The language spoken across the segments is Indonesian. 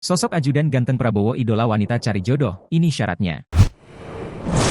Sosok ajudan ganteng Prabowo idola wanita cari jodoh, ini syaratnya.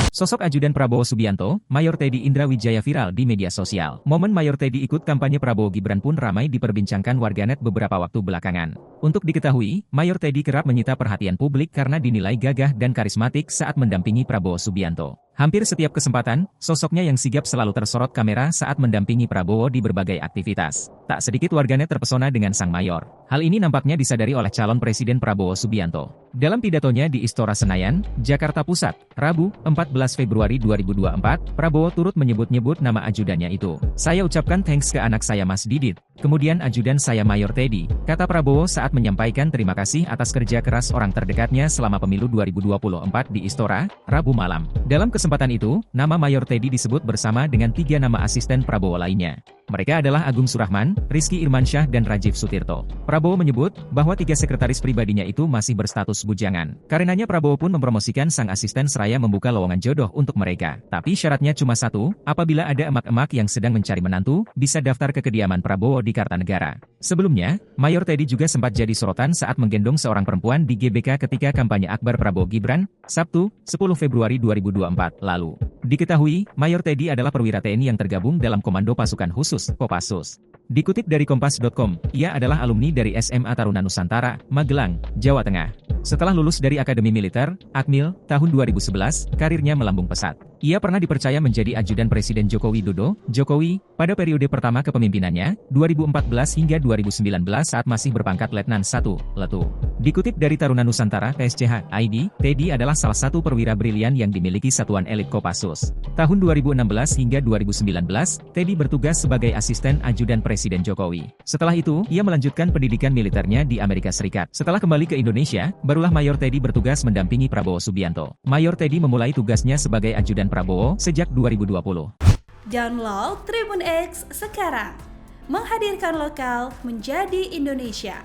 Sosok ajudan Prabowo Subianto, Mayor Teddy Indra Wijaya viral di media sosial. Momen Mayor Teddy ikut kampanye Prabowo Gibran pun ramai diperbincangkan warganet beberapa waktu belakangan. Untuk diketahui, Mayor Teddy kerap menyita perhatian publik karena dinilai gagah dan karismatik saat mendampingi Prabowo Subianto. Hampir setiap kesempatan, sosoknya yang sigap selalu tersorot kamera saat mendampingi Prabowo di berbagai aktivitas. Tak sedikit warganet terpesona dengan sang mayor. Hal ini nampaknya disadari oleh calon Presiden Prabowo Subianto. Dalam pidatonya di Istora Senayan, Jakarta Pusat, Rabu, 14 Februari 2024, Prabowo turut menyebut-nyebut nama ajudannya itu. "Saya ucapkan thanks ke anak saya Mas Didit. Kemudian ajudan saya Mayor Teddy," kata Prabowo saat menyampaikan terima kasih atas kerja keras orang terdekatnya selama pemilu 2024 di Istora, Rabu malam. Dalam kesempatan itu, nama Mayor Teddy disebut bersama dengan 3 nama asisten Prabowo lainnya. Mereka adalah Agung Surahman, Rizky Irmansyah dan Rajiv Sutirto. Prabowo menyebut bahwa 3 sekretaris pribadinya itu masih berstatus bujangan. Karenanya Prabowo pun mempromosikan sang asisten seraya membuka lowongan jodoh untuk mereka. Tapi syaratnya cuma satu, apabila ada emak-emak yang sedang mencari menantu, bisa daftar ke kediaman Prabowo di Kartanegara. Sebelumnya, Mayor Teddy juga sempat jadi sorotan saat menggendong seorang perempuan di GBK ketika kampanye akbar Prabowo Gibran, Sabtu, 10 Februari 2024 lalu. Diketahui, Mayor Teddy adalah perwira TNI yang tergabung dalam Komando Pasukan Khusus, Kopassus. Dikutip dari Kompas.com, ia adalah alumni dari SMA Taruna Nusantara, Magelang, Jawa Tengah. Setelah lulus dari Akademi Militer, Akmil, tahun 2011, karirnya melambung pesat. Ia pernah dipercaya menjadi ajudan Presiden Joko Widodo, Jokowi, pada periode pertama kepemimpinannya, 2014 hingga 2019 saat masih berpangkat Letnan 1, Letu. Dikutip dari Taruna Nusantara, PSCH, ID, Teddy adalah salah satu perwira brilian yang dimiliki satuan elit Kopassus. Tahun 2016 hingga 2019, Teddy bertugas sebagai asisten ajudan Presiden Jokowi. Setelah itu, ia melanjutkan pendidikan militernya di Amerika Serikat. Setelah kembali ke Indonesia, barulah Mayor Teddy bertugas mendampingi Prabowo Subianto. Mayor Teddy memulai tugasnya sebagai ajudan Prabowo sejak 2020. Download Tribun X sekarang, menghadirkan lokal menjadi Indonesia.